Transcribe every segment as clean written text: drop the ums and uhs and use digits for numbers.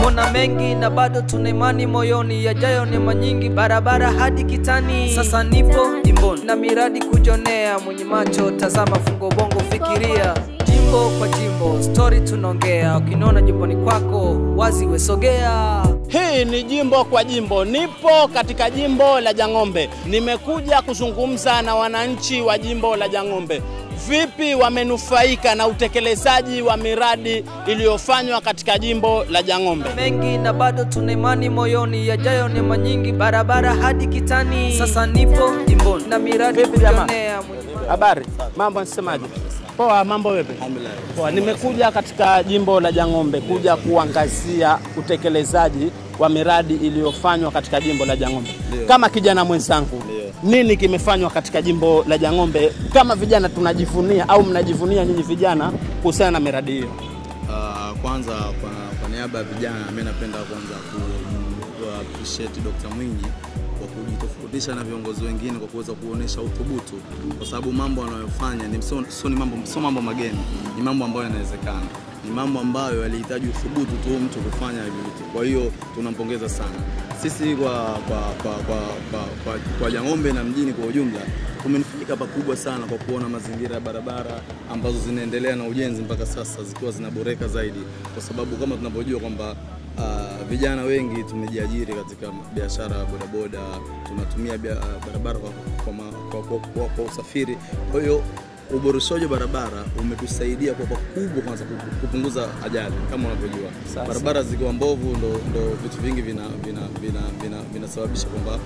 Tumeona mengi na bado tuna imani moyoni, yajayo ni manyingi, barabara hadi kitani. Sasa nipo jimboni na miradi kujonea, mwenye macho tazama, fungo bongo fikiria. Jimbo kwa jimbo, story tunaongea, ukiniona jimboni kwako wazi wesogea. Hii ni jimbo kwa jimbo. Nipo katika jimbo la Jang'ombe. Nimekuja kuzungumza na wananchi wa jimbo la Jang'ombe. Vipi wamenufaika na utekelezaji wa miradi iliyofanywa katika jimbo la Jang'ombe? Mengi na bado tuna imani moyoni, yajayo ni manyingi, barabara hadi kitani. Sasa nipo jimboni na miradi kujonea. Habari, mambo nasemaje? Poa, mambo vipi? Alhamdulillah. Poa, nimekuja katika jimbo la Jang'ombe kuja kuangazia utekelezaji wa miradi iliyofanywa katika jimbo la Jang'ombe. Kama kijana mwenzangu, nini kimefanywa katika jimbo la Jang'ombe kama vijana tunajivunia au mnajivunia nyinyi vijana kuhusiana na miradi hiyo? Kwanza kwa niaba ya vijana mimi napenda kwanza appreciate Dr. Mwinyi kwa kujitofautisha na viongozi wengine kwa kuweza kuonesha uthubutu, kwa sababu mambo anayofanya ni sio mambo mageni, ni mambo ambayo yanawezekana, ni mambo ambayo yalihitaji uthubutu tu mtu kufanya hivyo. Kwa hiyo tunampongeza sana. Sisi kwa Jang'ombe na mjini kwa ujumla tumenufaika pakubwa sana kwa kuona mazingira ya barabara ambazo zinaendelea na ujenzi mpaka sasa zikiwa zinaboreka zaidi, kwa sababu kama tunavyojua kwamba vijana wengi tumejiajiri katika biashara ya bodaboda, tunatumia barabara kwa usafiri. Kwa hiyo uboreshaji wa barabara umetusaidia kwa pakubwa kwanza kupunguza ajali. Kama unavyojua barabara zikiwa mbovu ndo vitu vingi vinasababisha kwamba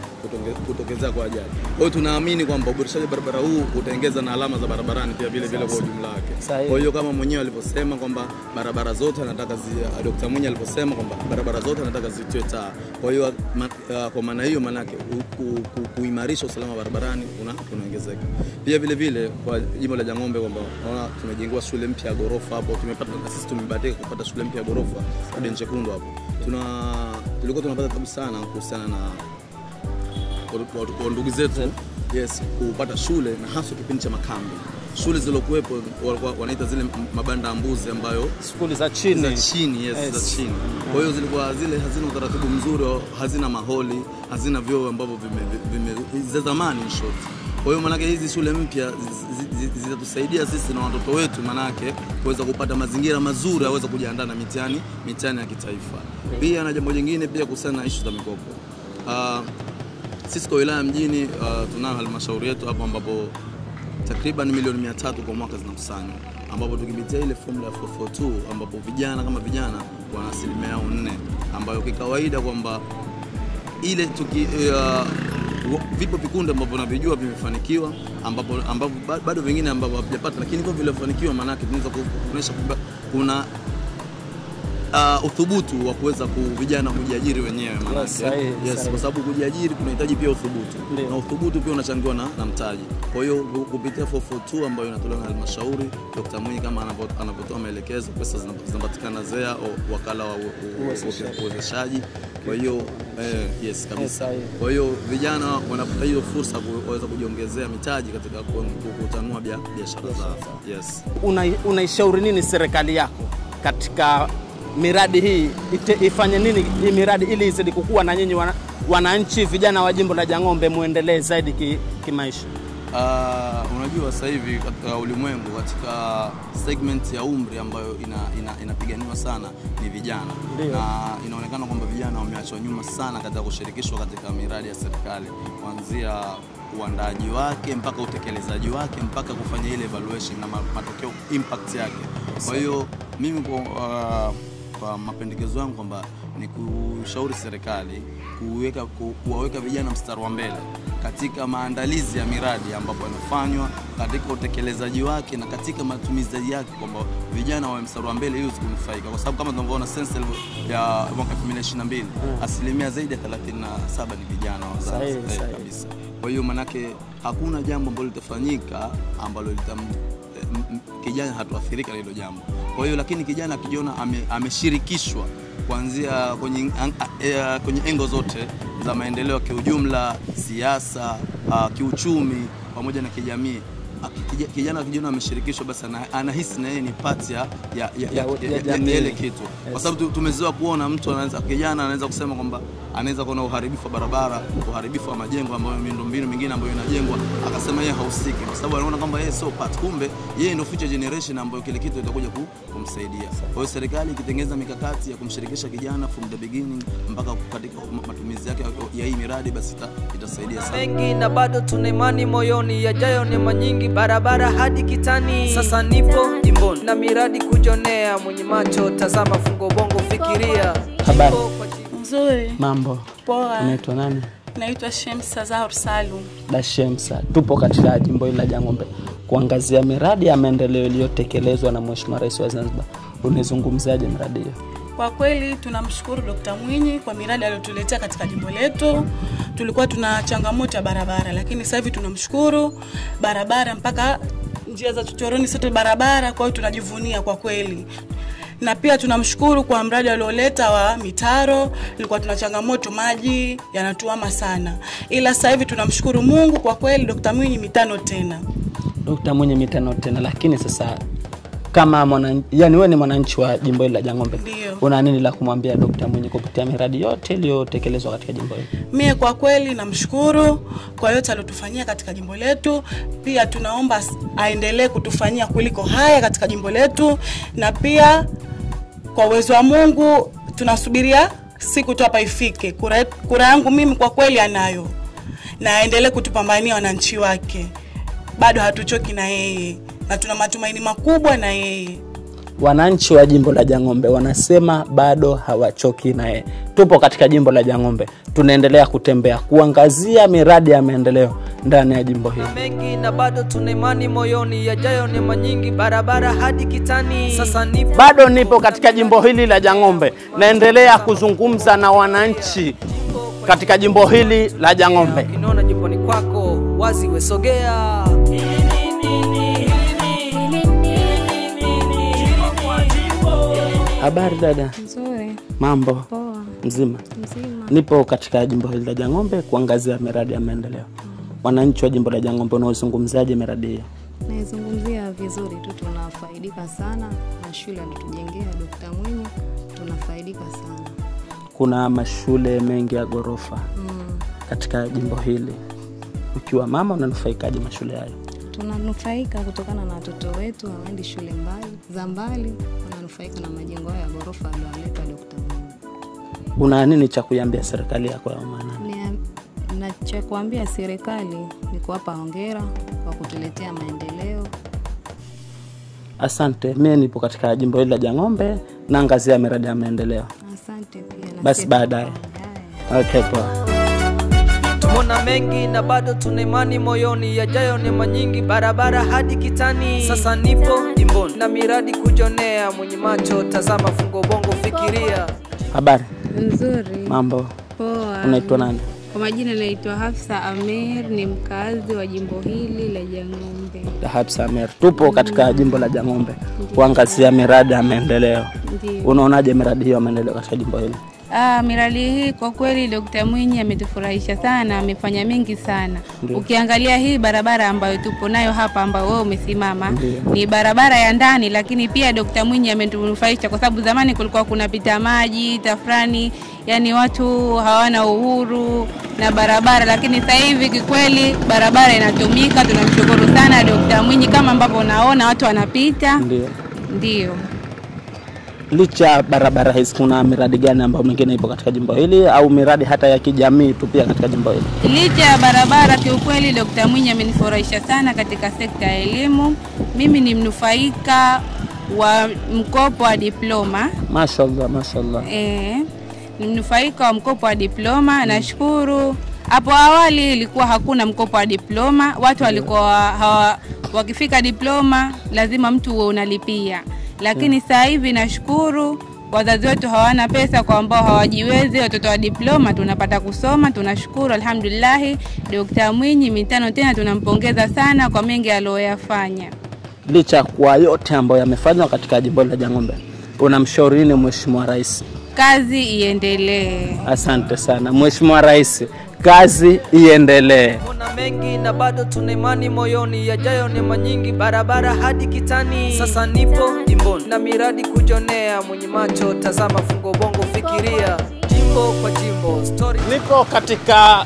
kutokezea kwa ajali. Kwa hiyo tunaamini kwamba uboreshaji wa barabara huu utaongeza na alama za barabarani pia vile kwa ujumla wake. Kwa hiyo kama mwenyewe alivyosema kwamba barabara zote anataka Dr. Mwinyi alivyosema kwamba barabara zote anataka zitiwe taa. Kwa hiyo kwa maana hiyo manake kuimarisha usalama barabarani unaongezeka. Pia vile kwa jimbo la Jang'ombe kwamba naona tumejengewa shule mpya ya gorofa hapo, tumepata na sisi tumebahatika kupata shule mpya ya gorofa hadi Nchekundu hapo. Tulikuwa tunapata tabu sana kuhusiana na ndugu zetu kupata shule, na hasa kipindi cha makambi. Shule zilizokuepo wanaita zile mabanda ya mbuzi ambayo skuli za chini za chini. Kwa hiyo zilikuwa zile hazina utaratibu mzuri, hazina maholi, hazina vyoo ambavyo za zamani in short. Kwa hiyo manake hizi shule mpya zitatusaidia sisi na watoto wetu manake kuweza kupata mazingira mazuri aweza kujiandaa na mitihani ya kitaifa. Pia na jambo jingine pia kuhusiana na issue za mikopo. Sisi kwa wilaya mjini tunao halmashauri yetu hapo ambapo takriban milioni 300 kwa mwaka zinakusanywa, ambapo tukipitia ile formula 442 ambapo vijana kama vijana wana 4%, ambayo kikawaida kwamba ile vipo vikundi ambavyo tunavijua vimefanikiwa, ambapo bado vingine ambavyo havijapata, lakini kwa vile vimefanikiwa maana yake tunaweza kuonesha kwamba kuna uthubutu wa kuweza vijana kujiajiri wenyewe maana yake. Kwa sababu kujiajiri kunahitaji pia uthubutu. Na uthubutu pia unachangiwa na mtaji. Kwa hiyo kupitia 442 ambayo inatolewa na halmashauri, Dr. Mwinyi kama anapotoa maelekezo, pesa zinapatikana ZEA au wakala wa uwezeshaji. Kwa hiyo kabisa. Kwa hiyo vijana wanapata hiyo fursa kuweza kujiongezea mitaji katika kutanua biashara zao. Unaishauri nini serikali yako katika miradi hii ifanye nini hii miradi ili izidi kukua na nyinyi wananchi vijana wa jimbo la Jang'ombe muendelee zaidi kimaisha? Unajua sasa hivi katika ulimwengu katika segment ya umri ambayo inapiganiwa sana ni vijana. Na inaonekana kwamba vijana wameachwa nyuma sana katika kushirikishwa katika miradi ya serikali, kuanzia uandaji wake mpaka utekelezaji wake mpaka kufanya ile evaluation na matokeo impact yake. Kwa hiyo mimi kwa mapendekezo yangu kwamba ni kushauri serikali kuwaweka vijana mstari wa mbele katika maandalizi ya miradi ambapo yanafanywa, katika utekelezaji wake na katika matumizi yake, kwamba vijana wawe mstari wa mbele ili kunufaika, kwa sababu kama tunavyoona sensa ya mwaka 2022 asilimia zaidi ya 37 ni vijana kabisa. Kwa hiyo manake hakuna jambo ambalo litafanyika ambalo kijana hatuathirika na hilo jambo. Kwa hiyo lakini kijana akijiona ameshirikishwa kuanzia kwenye engo zote za maendeleo kiujumla, siasa, kiuchumi pamoja na kijamii, kijana ameshirikishwa, basi anahisi na yeye ni part ya ile kitu. Kwa sababu tumezoea kuona mtu kijana anaweza kusema kwamba anaweza kuona uharibifu wa barabara, uharibifu wa majengo ambayo miundombinu mingine ambayo inajengwa, akasema yeye hahusiki kwa sababu anaona kwamba yeye sio part, kumbe yeye ndio future generation ambayo kile kitu itakuja kumsaidia. Kwa hiyo serikali ikitengeneza mikakati ya kumshirikisha kijana from the beginning mpaka katika matumizi yake ya hii miradi, basi itasaidia sana. Mengi na bado tuna imani moyoni, yajayo ni manyingi, barabara hadi kitani. Sasa nipo jimboni na miradi kujonea, mwenye macho tazama, fungo bongo fikiria. Habari. Nzuri. Mambo. Poa. Unaitwa nani? Naitwa Shemsa Zahor Salum. Shemsa, tupo katika jimbo hili la Jangombe kuangazia miradi ya maendeleo iliyotekelezwa na Mheshimiwa Rais wa Zanzibar. Unazungumzaje miradi hiyo? Kwa kweli tunamshukuru Dr. Mwinyi kwa miradi aliyotuletea katika jimbo letu. Tulikuwa tuna changamoto ya barabara, lakini sasa hivi tunamshukuru, barabara mpaka njia za chochoroni sote barabara, kwa hiyo tunajivunia kwa kweli. Na pia tunamshukuru kwa mradi alioleta wa mitaro. Ilikuwa tuna changamoto, maji yanatuama sana, ila sasa hivi tunamshukuru Mungu kwa kweli, Dr. Mwinyi mitano tena. Dr. Mwinyi mitano tena. Lakini sasa kama wewe ni mwananchi wa jimbo hili la Jangombe, una nini la kumwambia Dr. Mwinyi kupitia miradi yote iliyotekelezwa katika jimbo hili? Mimi kwa kweli namshukuru kwa yote aliyotufanyia katika jimbo letu. Pia tunaomba aendelee kutufanyia kuliko haya katika jimbo letu, na pia kwa uwezo wa Mungu tunasubiria siku tu hapa ifike. Kura yangu mimi kwa kweli anayo, na aendelee kutupambania wananchi wake. Bado hatuchoki na yeye na tuna matumaini makubwa na yeye. Wananchi wa jimbo la Jangombe wanasema bado hawachoki na yeye. Tupo katika jimbo la Jangombe, tunaendelea kutembea kuangazia miradi ya maendeleo ndani ya jimbo hili. Mengi na bado tuna imani moyoni, yajayo ni manyingi, barabara hadi kitani. Sasa nipo katika jimbo hili la Jangombe, naendelea kuzungumza na wananchi katika jimbo hili la Jangombe. Ukiona jimboni kwako wazi wesogea. Habari dada? Nzuri. Mambo? Poa. Mzima? Mzima. Nipo katika jimbo hili la Jangombe kuangazia miradi ya maendeleo. Wananchi wa jimbo la Jangombe wanaozungumzaje miradi hiyo? Naizungumzia vizuri tu, tunafaidika sana na shule alitujengea Dr. Mwinyi, tunafaidika sana. Kuna mashule mengi ya ghorofa katika jimbo hili. Ukiwa mama unanufaikaje mashule hayo? Tunanufaika kutokana na watoto wetu hawaendi shule mbali, wananufaika na majengo ya ghorofa aliyoleta Dr. Mwinyi. Una nini cha kuiambia serikali yako ya maana? Na cha kuambia serikali ni kuwapa hongera kwa kutuletea maendeleo. Asante. Mimi nipo katika jimbo hili la Jangombe naangazia miradi ya maendeleo. Asante pia. Basi baadaye. Okay, poa. Tumona mengi na bado tuna imani moyoni, yajayo ni manyingi, barabara hadi kitani. Sasa nipo jimboni na miradi kujonea, mwenye macho tazama, fungo bongo fikiria. Habari? Nzuri. Mambo? Poa. Unaitwa nani? Kwa majina naitwa Hafsa Amer, ni mkazi wa jimbo hili la Jangombe. Hafsa Amer. Tupo katika jimbo la Jangombe kuangazia miradi ya maendeleo. Unaonaje miradi hiyo ya maendeleo katika jimbo hili? Miradi hii kwa kweli Dr. Mwinyi ametufurahisha sana, amefanya mengi sana. Ukiangalia hii barabara ambayo tupo nayo hapa ambayo wewe umesimama, ni barabara ya ndani, lakini pia Dr. Mwinyi ametunufaisha kwa sababu zamani kulikuwa kuna pita maji, tafrani, yani watu hawana uhuru na barabara, lakini sasa hivi kikweli barabara inatumika. Tunamshukuru sana Dr. Mwinyi, kama ambapo unaona watu wanapita. Ndio. Licha barabara hizi, kuna miradi gani ambayo mingine ipo katika jimbo hili au miradi hata ya kijamii tu pia katika jimbo hili? Licha ya barabara, kiukweli Dr. Mwinyi amenifurahisha sana katika sekta ya elimu. Mimi ni mnufaika wa mkopo wa diploma. Mashallah, mashallah. Ni mnufaika wa mkopo wa diploma. Nashukuru. Hapo awali ilikuwa hakuna mkopo wa diploma. Watu walikuwa wakifika diploma lazima mtu uwe unalipia. Lakini sasa hivi nashukuru wazazi wetu hawana pesa, kwa ambao hawajiwezi, watoto wa diploma tunapata kusoma. Tunashukuru alhamdulillah. Dr. Mwinyi mitano tena tunampongeza sana kwa mengi aliyoyafanya. Licha kwa yote ambayo yamefanywa katika jimbo la Jangombe, unamshauri nini Mheshimiwa Rais? Kazi iendelee. Asante sana Mheshimiwa Rais, kazi iendelee. Kuna mengi na bado tuna imani moyoni, yajayo ni manyingi, barabara hadi kitani. Sasa nipo jimboni na miradi kujonea, mwenye macho tazama, fungo bongo fikiria. Jimbo kwa jimbo story. Nipo katika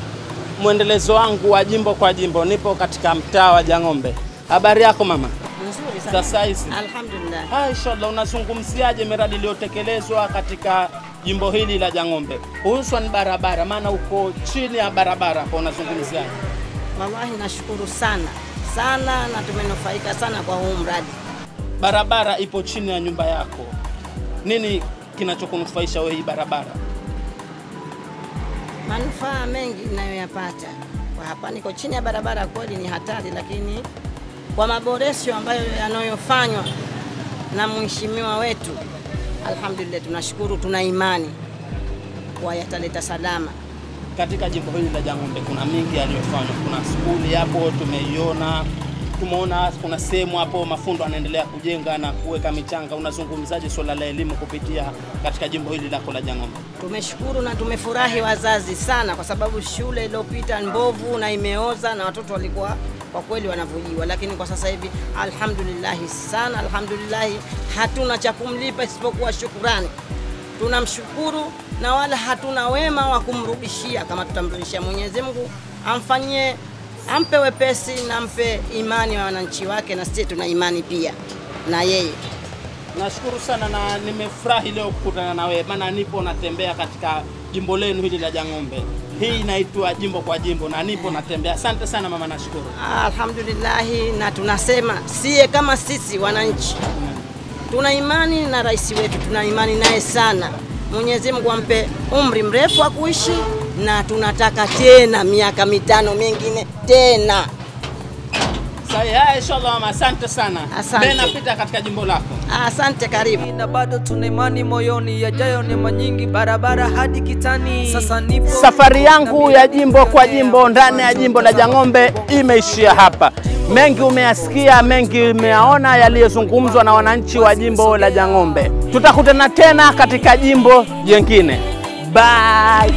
mwendelezo wangu wa jimbo kwa jimbo, nipo katika mtaa wa Jang'ombe. Habari yako mama? Nzuri sana. Sasa hizi Alhamdulillah. inshallah, unazungumziaje miradi iliyotekelezwa katika jimbo hili la Jang'ombe, hususan barabara, maana uko chini ya barabara hapo, unazungumziaje? Wallahi nashukuru sana sana na tumenufaika sana kwa huu mradi. Barabara ipo chini ya nyumba yako, nini kinachokunufaisha wewe hii barabara? Manufaa mengi ninayoyapata kwa hapa, niko chini ya barabara, kweli ni hatari, lakini kwa maboresho ambayo yanayofanywa na mheshimiwa wetu, alhamdulillah tunashukuru, tuna imani kwa yataleta salama. Katika jimbo hili la Jang'ombe kuna mingi yaliyofanywa. Kuna skuli hapo tumeiona, tumeona kuna sehemu hapo mafundo anaendelea kujenga na kuweka michanga. Unazungumzaje swala la elimu kupitia katika jimbo hili lako la Jang'ombe? Tumeshukuru na tumefurahi wazazi sana, kwa sababu shule iliyopita mbovu na imeoza na watoto walikuwa kwa kweli wanavujiwa, lakini kwa sasa hivi alhamdulillah sana, alhamdulillah hatuna cha kumlipa isipokuwa shukrani. Tunamshukuru na wala hatuna wema wa kumrudishia, kama tutamrudishia Mwenyezi Mungu amfanyie, ampe wepesi na ampe imani wa wananchi wake, na sisi tuna imani pia na yeye. Nashukuru sana na nimefurahi leo kukutana na wewe, maana nipo natembea katika jimbo lenu hili la Jang'ombe. Hii inaitwa jimbo kwa jimbo na nipo natembea. Asante sana mama, nashukuru. Alhamdulillah, na tunasema sie kama sisi wananchi tuna imani na rais wetu, tuna imani naye sana. Mwenyezi Mungu ampe umri mrefu wa kuishi, na tunataka tena miaka 5 mingine tena. Sawa, inshallah mama, asante sana. Asante. Mimi napita katika jimbo lako. Asante, karibu. Na bado tuna imani moyoni, yajayo ni manyingi, barabara hadi kitani. Sasa nipo Safari yangu ya jimbo kwa jimbo ndani ya jimbo la Jang'ombe imeishia hapa. Mengi umeyasikia, mengi umeyaona yaliyozungumzwa na wananchi wa jimbo la Jang'ombe. Tutakutana tena katika jimbo jingine. Bye.